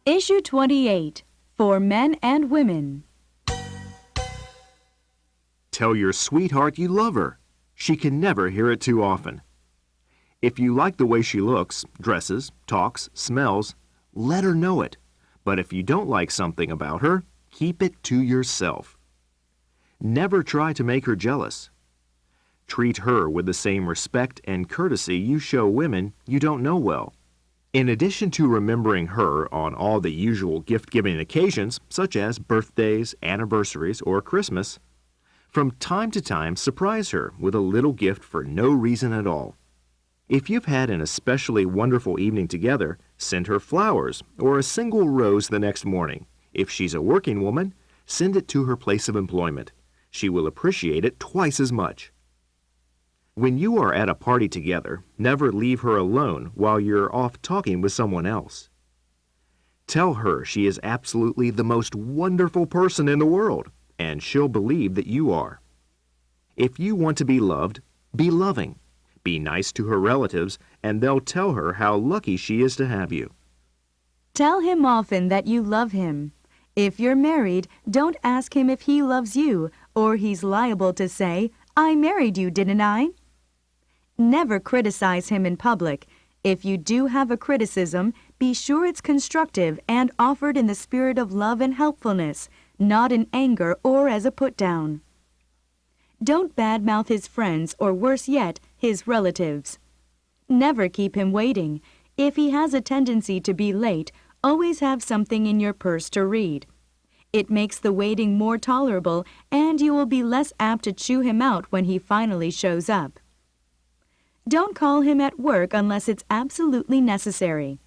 Issue 28, for men and women. Tell your sweetheart you love her. She can never hear it too often. If you like the way she looks, dresses, talks, smells, let her know it. But if you don't like something about her, keep it to yourself. Never try to make her jealous. Treat her with the same respect and courtesy you show women you don't know well. In addition to remembering her on all the usual gift-giving occasions, such as birthdays, anniversaries, or Christmas, from time to time surprise her with a little gift for no reason at all. If you've had an especially wonderful evening together, send her flowers or a single rose the next morning. If she's a working woman, send it to her place of employment. She will appreciate it twice as much. When you are at a party together, never leave her alone while you're off talking with someone else. Tell her she is absolutely the most wonderful person in the world, and she'll believe that you are. If you want to be loved, be loving. Be nice to her relatives, and they'll tell her how lucky she is to have you. Tell him often that you love him. If you're married, don't ask him if he loves you, or he's liable to say, "I married you, didn't I?" Never criticize him in public. If you do have a criticism, be sure it's constructive and offered in the spirit of love and helpfulness, not in anger or as a put-down. Don't badmouth his friends or, worse yet, his relatives. Never keep him waiting. If he has a tendency to be late, always have something in your purse to read. It makes the waiting more tolerable, and you will be less apt to chew him out when he finally shows up. Don't call him at work unless it's absolutely necessary.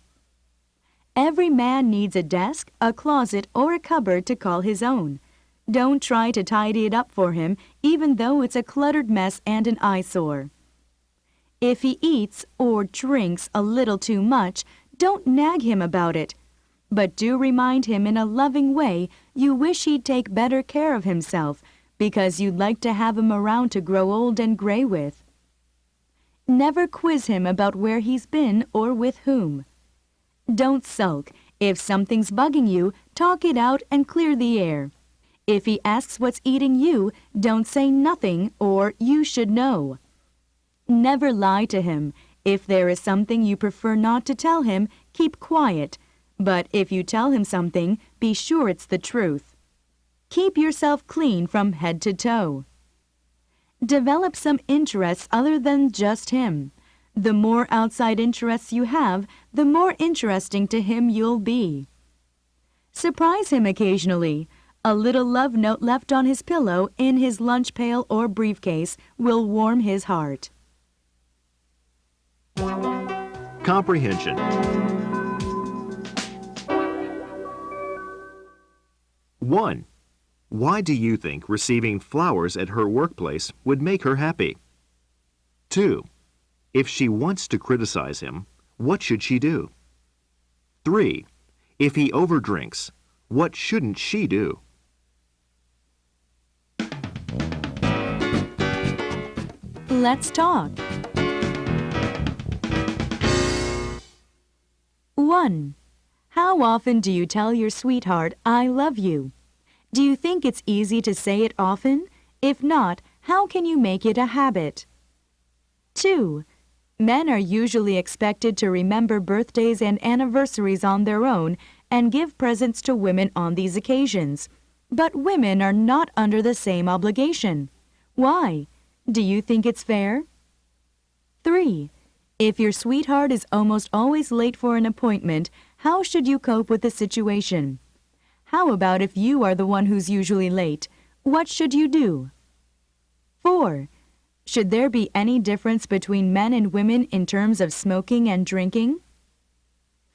Every man needs a desk, a closet, or a cupboard to call his own. Don't try to tidy it up for him, even though it's a cluttered mess and an eyesore. If he eats or drinks a little too much, don't nag him about it. But do remind him in a loving way you wish he'd take better care of himself because you'd like to have him around to grow old and gray with. Never quiz him about where he's been or with whom. Don't sulk. If something's bugging you, talk it out and clear the air. If he asks what's eating you, don't say nothing or you should know. Never lie to him. If there is something you prefer not to tell him, keep quiet. But if you tell him something, be sure it's the truth. Keep yourself clean from head to toe. Develop some interests other than just him. The more outside interests you have, the more interesting to him you'll be. Surprise him occasionally. A little love note left on his pillow, in his lunch pail or briefcase will warm his heart. Comprehension. One. Why do you think receiving flowers at her workplace would make her happy? 2. If she wants to criticize him, what should she do? 3. If he overdrinks, what shouldn't she do? Let's talk. 1. How often do you tell your sweetheart, "I love you"? Do you think it's easy to say it often? If not, how can you make it a habit? 2. Men are usually expected to remember birthdays and anniversaries on their own and give presents to women on these occasions. But women are not under the same obligation. Why? Do you think it's fair? 3. If your sweetheart is almost always late for an appointment, how should you cope with the situation? How about if you are the one who's usually late? What should you do? 4. Should there be any difference between men and women in terms of smoking and drinking?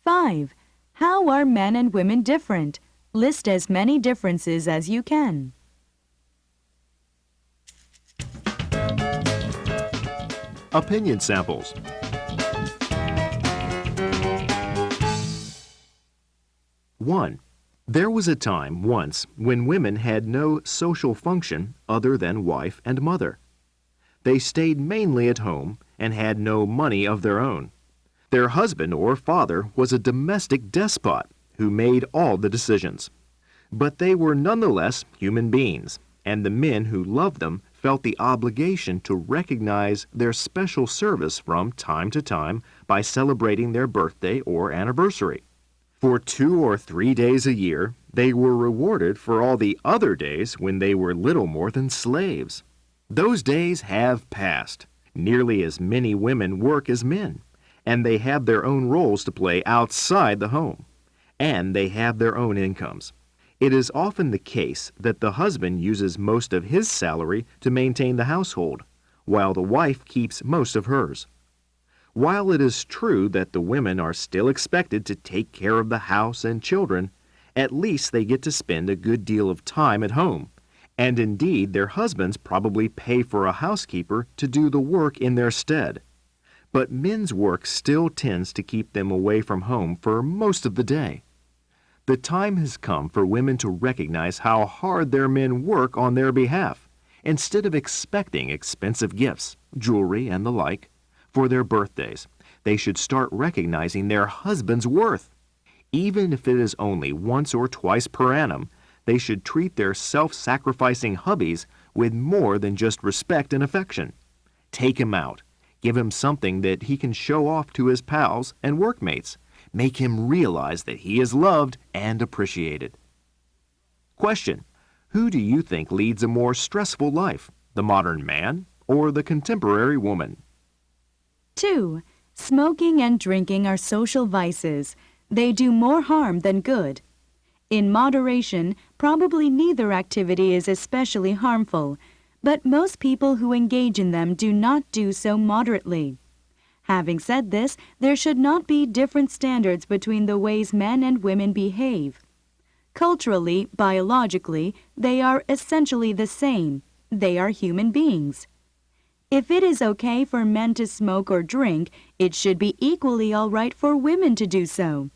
5. How are men and women different? List as many differences as you can. Opinion samples. 1. There was a time once when women had no social function other than wife and mother. They stayed mainly at home and had no money of their own. Their husband or father was a domestic despot who made all the decisions. But they were nonetheless human beings, and the men who loved them felt the obligation to recognize their special service from time to time by celebrating their birthday or anniversary. For 2 or 3 days a year, they were rewarded for all the other days when they were little more than slaves. Those days have passed. Nearly as many women work as men, and they have their own roles to play outside the home, and they have their own incomes. It is often the case that the husband uses most of his salary to maintain the household, while the wife keeps most of hers. While it is true that the women are still expected to take care of the house and children, at least they get to spend a good deal of time at home, and indeed their husbands probably pay for a housekeeper to do the work in their stead. But men's work still tends to keep them away from home for most of the day. The time has come for women to recognize how hard their men work on their behalf, instead of expecting expensive gifts, jewelry, and the like, for their birthdays. They should start recognizing their husband's worth. Even if it is only once or twice per annum, they should treat their self-sacrificing hubbies with more than just respect and affection. Take him out. Give him something that he can show off to his pals and workmates. Make him realize that he is loved and appreciated. Question: who do you think leads a more stressful life, the modern man or the contemporary woman? 2. Smoking and drinking are social vices. They do more harm than good. In moderation, probably neither activity is especially harmful, but most people who engage in them do not do so moderately. Having said this, there should not be different standards between the ways men and women behave. Culturally, biologically, they are essentially the same. They are human beings. If it is okay for men to smoke or drink, it should be equally all right for women to do so.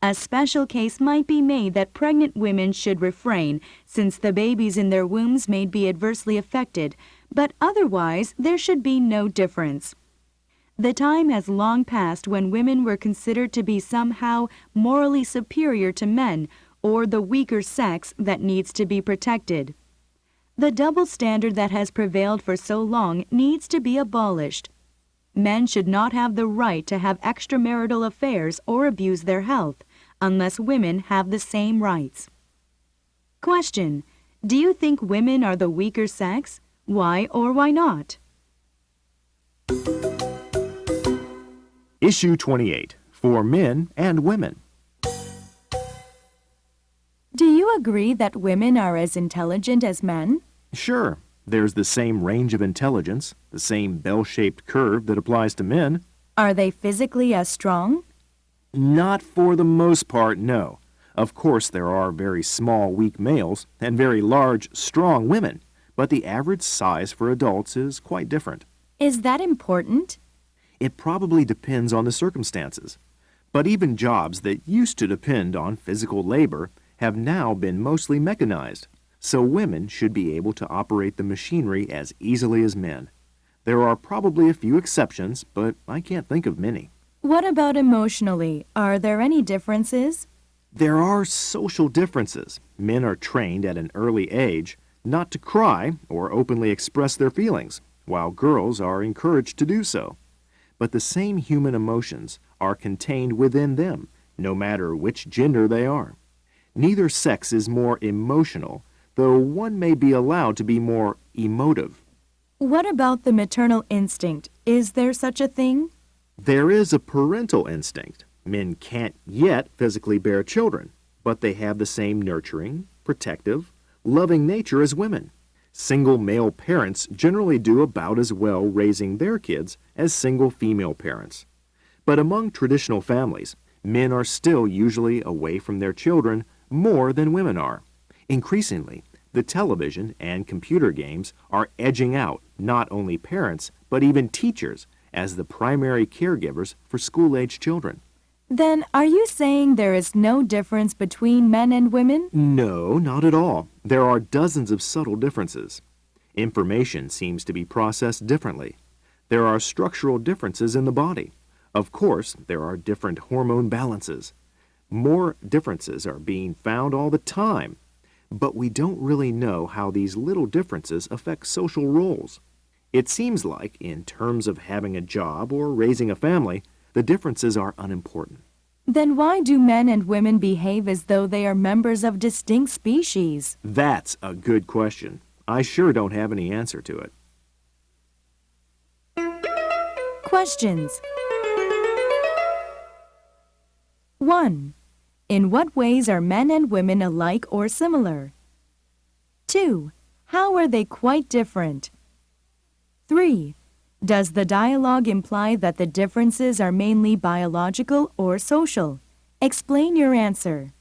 A special case might be made that pregnant women should refrain, since the babies in their wombs may be adversely affected, but otherwise there should be no difference. The time has long passed when women were considered to be somehow morally superior to men, or the weaker sex that needs to be protected. The double standard that has prevailed for so long needs to be abolished. Men should not have the right to have extramarital affairs or abuse their health, unless women have the same rights. Question: do you think women are the weaker sex? Why or why not? Issue 28, for men and women. Do you agree that women are as intelligent as men? Sure, there's the same range of intelligence, the same bell-shaped curve that applies to men. Are they physically as strong? Not for the most part, no. Of course, there are very small, weak males and very large, strong women, but the average size for adults is quite different. Is that important? It probably depends on the circumstances. But even jobs that used to depend on physical labor have now been mostly mechanized, so women should be able to operate the machinery as easily as men. There are probably a few exceptions, but I can't think of many. What about emotionally? Are there any differences? There are social differences. Men are trained at an early age not to cry or openly express their feelings, while girls are encouraged to do so. But the same human emotions are contained within them, no matter which gender they are. Neither sex is more emotional, though one may be allowed to be more emotive. What about the maternal instinct? Is there such a thing? There is a parental instinct. Men can't yet physically bear children, but they have the same nurturing, protective, loving nature as women. Single male parents generally do about as well raising their kids as single female parents. But among traditional families, men are still usually away from their children more than women are. Increasingly, the television and computer games are edging out not only parents, but even teachers as the primary caregivers for school-age children. Then are you saying there is no difference between men and women? No, not at all. There are dozens of subtle differences. Information seems to be processed differently. There are structural differences in the body. Of course, there are different hormone balances. More differences are being found all the time, but we don't really know how these little differences affect social roles. It seems like, in terms of having a job or raising a family, the differences are unimportant. Then why do men and women behave as though they are members of distinct species? That's a good question. I sure don't have any answer to it. Questions. 1. In what ways are men and women alike or similar? 2. How are they quite different? 3. Does the dialogue imply that the differences are mainly biological or social? Explain your answer.